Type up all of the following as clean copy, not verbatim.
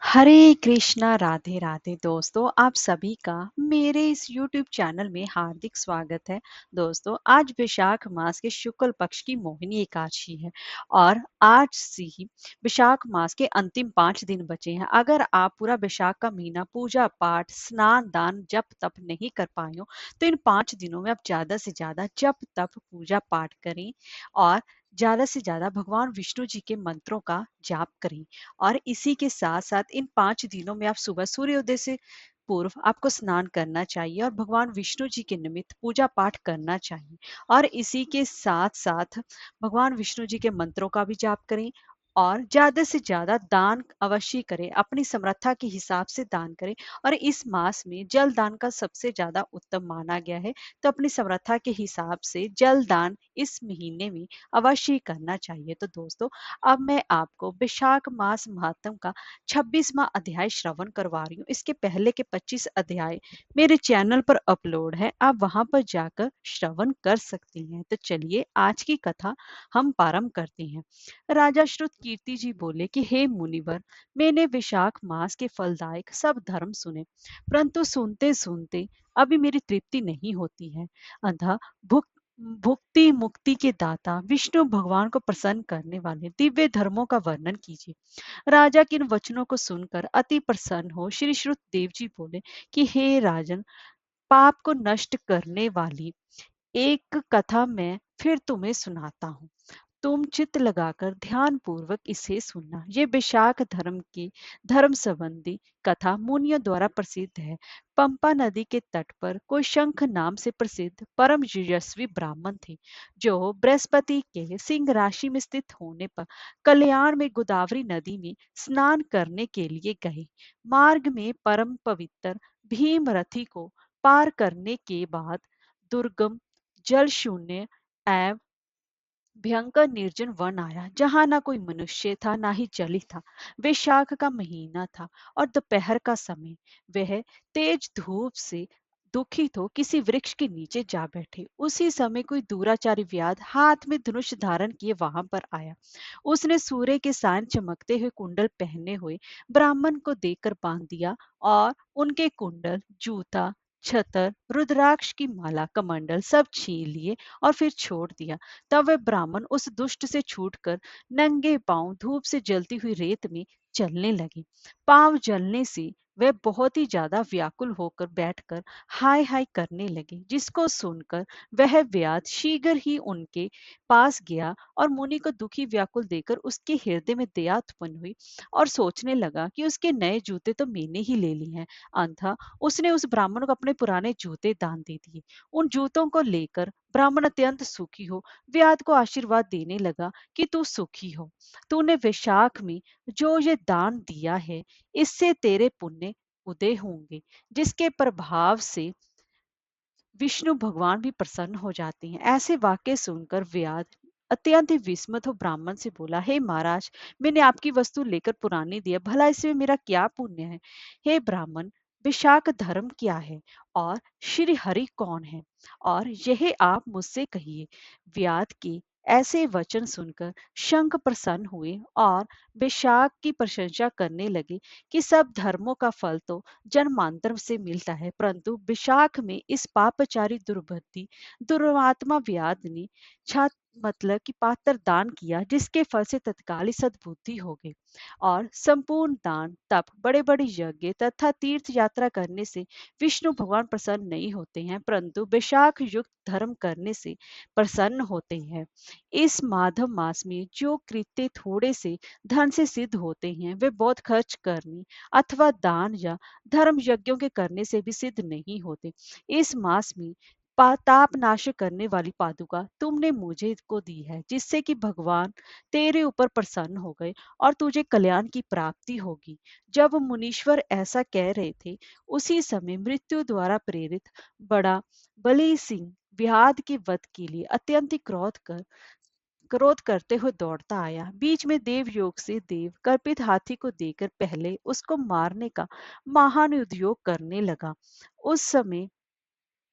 हरे कृष्णा राधे राधे दोस्तों, आप सभी का मेरे इस YouTube चैनल में हार्दिक स्वागत है। दोस्तों, आज वैशाख मास के शुक्ल पक्ष की मोहिनी एकादशी है और आज से ही वैशाख मास के अंतिम 5 दिन बचे हैं। अगर आप पूरा वैशाख का महीना पूजा पाठ स्नान दान जप तप नहीं कर पाए हो तो इन 5 दिनों में आप ज्यादा से ज्यादा जप तप पूजा पाठ करें और ज्यादा से ज्यादा भगवान विष्णु जी के मंत्रों का जाप करें। और इसी के साथ-साथ इन 5 दिनों में आप सुबह सूर्योदय से पूर्व आपको स्नान करना चाहिए और भगवान विष्णु जी के निमित्त पूजा पाठ करना चाहिए। और इसी के साथ-साथ भगवान विष्णु जी के मंत्रों का भी जाप करें और ज़्यादा से ज़्यादा दान अवश्य करें, अपनी समर्था के हिसाब से दान करें। और इस मास में जल दान का सबसे ज़्यादा उत्तम माना गया है, तो अपनी समर्था के हिसाब से जल दान इस महीने में अवश्य करना चाहिए। तो दोस्तों, अब मैं आपको वैशाख मास महात्म का 26वां अध्याय श्रवण करवा रही हूँ। इसके पहले के 25 अध्याय मेरे चैनल पर अपलोड है, आप वहां पर जाकर श्रवण कर सकती हैं। तो चलिए आज की कथा हम प्रारंभ करते हैं। राजा श्रुत कीर्ति जी बोले कि हे मुनिवर, मैंने वैशाख मास के फलदायक सब धर्म सुने, परंतु सुनते सुनते अभी मेरी तृप्ति नहीं होती है। अतः भुक्त भुक्ति मुक्ति के दाता विष्णु भगवान को प्रसन्न करने वाले दिव्य धर्मों का वर्णन कीजिए। राजा के इन वचनों को सुनकर अति प्रसन्न हो श्री श्रुत देव जी बोले कि हे राजन, पाप को नष्ट करने वाली एक कथा मैं फिर तुम्हें सुनाता हूँ। तुम चित्त लगाकर ध्यान पूर्वक इसे सुनना। ये वैशाख धर्म की धर्म संबंधी कथा मुनियों द्वारा प्रसिद्ध है। पंपा नदी के तट पर कोई शंख नाम से प्रसिद्ध परम यशस्वी ब्राह्मण थे, जो बृहस्पति के सिंह राशि में स्थित होने पर कल्याण में गोदावरी नदी में स्नान करने के लिए गए। मार्ग में परम पवित्र भीमरथी को पार करने के बाद दुर्गम जल शून्य एवं भयंकर निर्जन वन आया, जहां ना कोई मनुष्य था ना ही जल था। वैशाख का महीना था और दोपहर का समय। वह तेज धूप से दुखित हो किसी वृक्ष के नीचे जा बैठे। उसी समय कोई दूराचारी व्याध हाथ में धनुष धारण किए वहां पर आया। उसने सूर्य के साय चमकते हुए कुंडल पहने हुए ब्राह्मण को देखकर बांध दिया और उनके कुंडल जूता छतर रुद्राक्ष की माला कमंडल सब छीन लिए और फिर छोड़ दिया। तब वह ब्राह्मण उस दुष्ट से छूटकर नंगे पांव धूप से जलती हुई रेत में चलने लगे। पांव जलने से वह बहुत ही ज्यादा व्याकुल होकर बैठकर हाय हाय करने लगे, जिसको सुनकर वह व्याध शीघ्र ही उनके पास गया और मुनि को दुखी व्याकुल देखकर उसके हृदय में दया उत्पन्न हुई और सोचने लगा कि उसके नए जूते तो मैंने ही ले लिए हैं। अंततः उसने उस ब्राह्मण को अपने पुराने जूते दान दे दिए। उन जूतों को लेकर ब्राह्मण अत्यंत सुखी हो व्याध को आशीर्वाद देने लगा कि तू सुखी हो। तूने वैशाख में जो ये दान दिया है, इससे तेरे पुण्य उदय होंगे, जिसके प्रभाव से विष्णु भगवान भी प्रसन्न हो जाते हैं। ऐसे वाक्य सुनकर व्याध अत्यंत ही विस्मित हो ब्राह्मण से बोला, हे महाराज, मैंने आपकी वस्तु लेकर पुरानी दी है, भला इसमें मेरा क्या पुण्य है? हे ब्राह्मण, विशाख धर्म क्या है और श्री हरि कौन है, और यह आप मुझसे कहिए। व्याध के ऐसे वचन सुनकर शंख प्रसन्न हुए और विशाख की प्रशंसा करने लगे कि सब धर्मों का फल तो जन्मांतर से मिलता है, परंतु विशाख में इस पापचारी दुर्बुद्धि दुर्वात्मा व्याध ने छात मतलब कि पात्र दान किया, जिसके फल से तत्काल सद्बुद्धि हो गई। और संपूर्ण दान तप बड़े बड़े यज्ञ तथा तीर्थ यात्रा करने से विष्णु भगवान प्रसन्न नहीं होते हैं, परंतु वैशाख युक्त धर्म करने से प्रसन्न होते हैं। इस माधव मास में जो कृत्य थोड़े से धन से सिद्ध होते हैं, वे बहुत खर्च करने अथवा दान या धर्म यज्ञों के करने से भी सिद्ध नहीं होते। इस मास में ताप नाश करने वाली पादुका तुमने मुझे को दी है, जिससे कि भगवान तेरे ऊपर प्रसन्न हो गए और तुझे कल्याण की प्राप्ति होगी। जब मुनीश्वर ऐसा कह रहे थे, उसी समय मृत्यु द्वारा प्रेरित बड़ा बलि सिंह व्याध के वध के लिए अत्यंत क्रोध करते हुए दौड़ता आया। बीच में देव योग से देव कल्पित हाथी को देकर पहले उसको मारने का महान उद्योग करने लगा। उस समय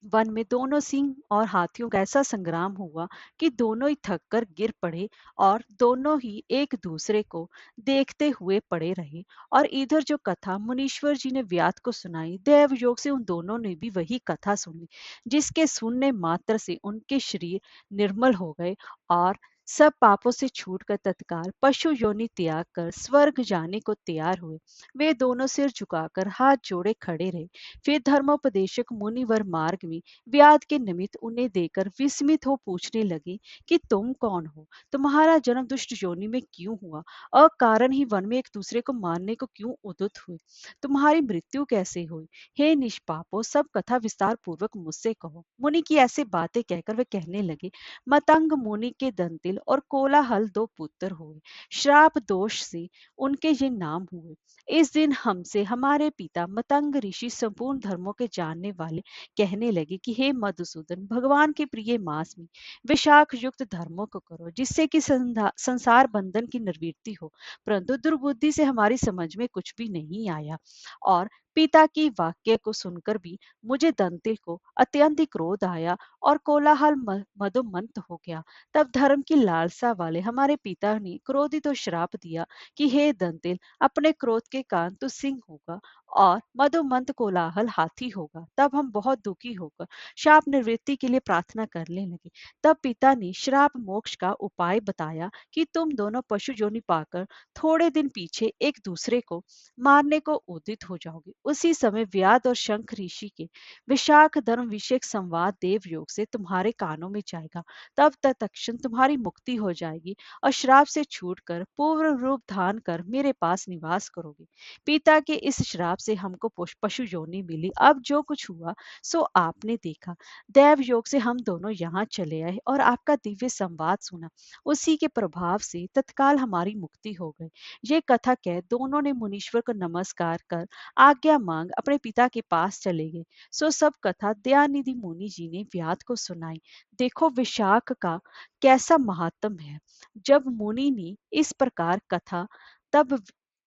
वन में दोनों सिंह और हाथियों का ऐसा संग्राम हुआ कि दोनों ही थककर गिर पड़े और दोनों ही एक दूसरे को देखते हुए पड़े रहे। और इधर जो कथा मुनीश्वर जी ने व्याध को सुनाई, देव योग से उन दोनों ने भी वही कथा सुनी, जिसके सुनने मात्र से उनके शरीर निर्मल हो गए और सब पापों से छूटकर तत्काल पशु योनि त्याग कर स्वर्ग जाने को तैयार हुए। वे दोनों सिर झुकाकर हाथ जोड़े खड़े रहे। फिर धर्मोपदेशक मुनिवर मार्ग में व्याध के निमित्त उन्हें देकर विस्मित हो पूछने लगे कि तुम कौन हो, तुम्हारा जन्म दुष्ट योनि में क्यों हुआ, अकारण ही वन में एक दूसरे को मारने को क्यों उद्युत हुए, तुम्हारी मृत्यु कैसे हुई, हे निष्पापो सब कथा विस्तार पूर्वक मुझसे कहो। मुनि की ऐसे बातें कहकर वे कहने लगे, मतंग मुनि के दंतिल और कोलाहल दो पुत्र हुए, श्राप दोष से उनके ये नाम हुए। इस दिन हमसे हमारे पिता मतंग ऋषि संपूर्ण धर्मों के जानने वाले कहने लगे कि हे मधुसूदन, भगवान के प्रिय मास में विशाख युक्त धर्मों को करो, जिससे कि संसार बंधन की निवृत्ति हो। परंतु दुर्बुद्धि से हमारी समझ में कुछ भी नहीं आया और पिता की वाक्य को सुनकर भी मुझे दंतिल को अत्यंत ही क्रोध आया और कोलाहल मदोमंत हो गया। तब धर्म की लालसा वाले हमारे पिता ने क्रोधित और श्राप दिया कि हे दंतिल, अपने क्रोध के कारण तू सिंह होगा और मदोमंत कोलाहल हाथी होगा। तब हम बहुत दुखी होकर शाप निवृत्ति के लिए प्रार्थना करने लगे। तब पिता ने श्राप मोक्ष का उपाय बताया कि तुम दोनों पशु योनि पाकर थोड़े दिन पीछे एक दूसरे को मारने को उदित हो जाओगे। उसी समय व्याध और शंख ऋषि के विशाख धर्म विषयक संवाद देव योग से तुम्हारे कानों में जाएगा। तब तत्क्षण तुम्हारी मुक्ति हो जाएगी और श्राप से छूटकर पूर्ण रूप धारण कर मेरे पास निवास करोगे। पिता के इस श्राप से हमको पशु योनि मिली। अब जो कुछ हुआ सो आपने देखा। दैव योग से हम दोनों यहाँ चले आए और आपका दिव्य संवाद सुना। उसी के प्रभाव से तत्काल हमारी मुक्ति हो गई। ये कथा कह दोनों ने मुनीश्वर को नमस्कार कर आज्ञा मांग अपने पिता के पास चले गए। सो सब कथा दयानिधि मुनि जी ने व्याध को सुनाई। देखो विशाख का कैसा महात्म है। जब मुनि ने इस प्रकार तब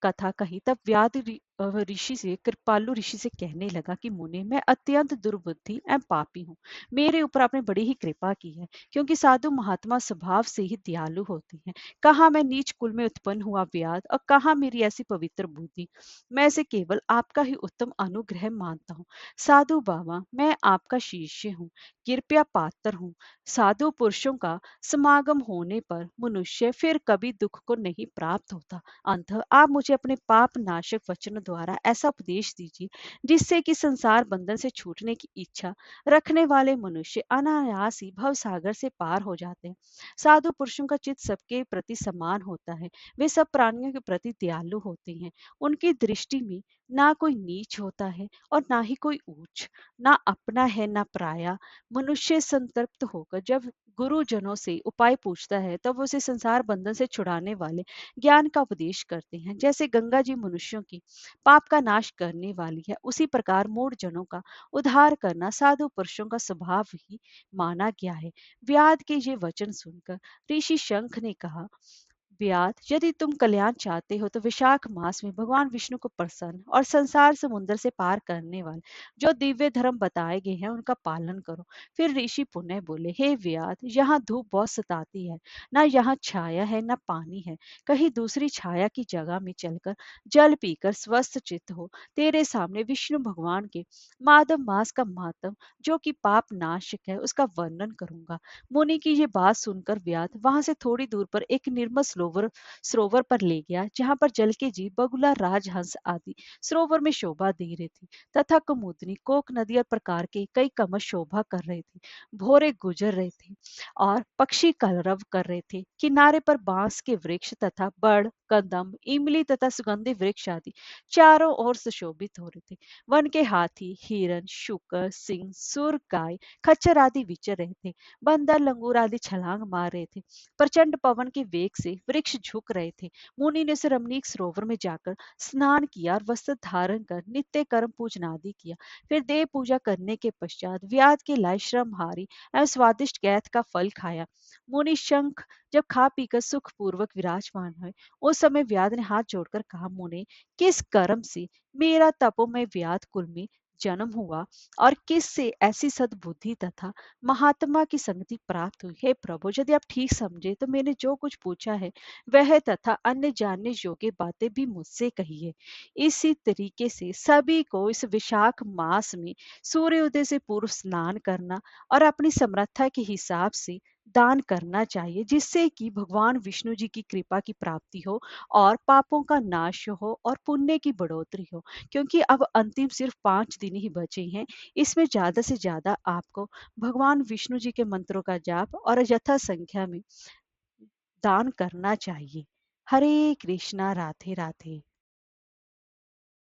कथा कही तब व्याध ऋषि से कृपालु ऋषि से कहने लगा कि मुनि, मैं अत्यंत दुर्बुद्धि एवं पापी हूँ। मेरे ऊपर आपने बड़ी ही कृपा की है, क्योंकि साधु महात्मा स्वभाव से ही दयालु होते हैं। कहाँ मैं नीच कुल में उत्पन्न हुआ व्याध और कहाँ मेरी ऐसी पवित्र बुद्धि। मैं इसे केवल आपका ही उत्तम अनुग्रह मानता हूँ। साधु बाबा, मैं आपका शिष्य हूँ, कृपया पात्र हूँ। साधु पुरुषों का समागम होने पर मनुष्य फिर कभी दुख को नहीं प्राप्त होता। अंत आप मुझे अपने पाप नाशक वचनों द्वारा ऐसा उपदेश दीजिए, जिससे कि संसार बंधन से छूटने की इच्छा रखने वाले मनुष्य अनायास ही भव सागर से पार हो जाते हैं। साधु पुरुषों का चित्त सबके प्रति समान होता है। वे सब प्राणियों के प्रति दयालु होते हैं। उनकी दृष्टि में ना कोई नीच होता है और ना ही कोई ऊंच, ना अपना है ना पराया। मनुष्य संतृप्त होकर जब गुरुजनों से उपाय पूछता है, तब वो उसे संसार बंधन से छुड़ाने वाले ज्ञान का उपदेश करते हैं। जैसे गंगा जी मनुष्यों की पाप का नाश करने वाली है, उसी प्रकार मूढ़ जनों का उद्धार करना साधु पुरुषों का स्वभाव ही माना गया है। व्याध के ये वचन सुनकर ऋषि शंख ने कहा, व्याध, यदि तुम कल्याण चाहते हो तो विशाख मास में भगवान विष्णु को प्रसन्न और संसार समुद्र से पार करने वाले जो दिव्य धर्म बताए गए हैं उनका पालन करो। फिर ऋषि पुनः बोले, हे व्याध, यहाँ धूप बहुत सताती है, ना यहाँ छाया है ना पानी है। कहीं दूसरी छाया की जगह में चलकर जल पीकर स्वस्थ चित्त हो। तेरे सामने विष्णु भगवान के माधव मास का महात्म, जो कि पाप नाशक है, उसका वर्णन करूंगा। मुनि की ये बात सुनकर व्याध वहां से थोड़ी दूर पर एक निर्मल सरोवर सरोवर पर ले गया, जहां पर जल के जीव बगुला, राजहंस आदि सरोवर में शोभा दे रहे थे, तथा कुमुदनी, कोक नदी और प्रकार के कई कमल शोभा कर रहे थे। भोरे गुजर रहे थे और पक्षी कलरव कर रहे थे। किनारे पर बांस के वृक्ष तथा बड़, कदम, इमली तथा सुगंधि वृक्ष आदि चारों ओर सुशोभित हो रहे थे। वन के हाथी, हिरन, शुकर, सिंह, सुर, गाय, खच्चर आदि विचर रहे थे। बंदर, लंगूर आदि छलांग मार रहे थे। प्रचंड पवन के वेग से वृक्ष झुक रहे थे। मुनि ने उस रमणीक सरोवर में जाकर स्नान किया और वस्त्र धारण कर नित्य कर्म पूजन आदि किया। फिर देव पूजा करने के पश्चात व्याध के लाए श्रमहारी एवं स्वादिष्ट गैथ का फल खाया। मुनि शंख जब खा पीकर सुख पूर्वक विराजमान हुए, उस समय व्याध ने हाथ जोड़कर कहा, मुने, किस कर्म से मेरा तपोमय व्याध कुल में जन्म हुआ और किससे ऐसी सद्बुद्धि तथा महात्मा की संगति प्राप्त हुई। हे प्रभु, यदि आप ठीक समझे तो मैंने जो कुछ पूछा है वह तथा अन्य जानने योग्य बातें भी मुझसे कहिए। इसी तरीके से सभी को इस विशाख मास में सूर्योदय से पूर्व स्नान करना और अपनी समर्था के हिसाब से दान करना चाहिए, जिससे कि भगवान विष्णु जी की कृपा की प्राप्ति हो और पापों का नाश हो और पुण्य की बढ़ोतरी हो। क्योंकि अब अंतिम सिर्फ 5 दिन ही बचे हैं, इसमें ज्यादा से ज्यादा आपको भगवान विष्णु जी के मंत्रों का जाप और यथा संख्या में दान करना चाहिए। हरे कृष्णा, राधे राधे।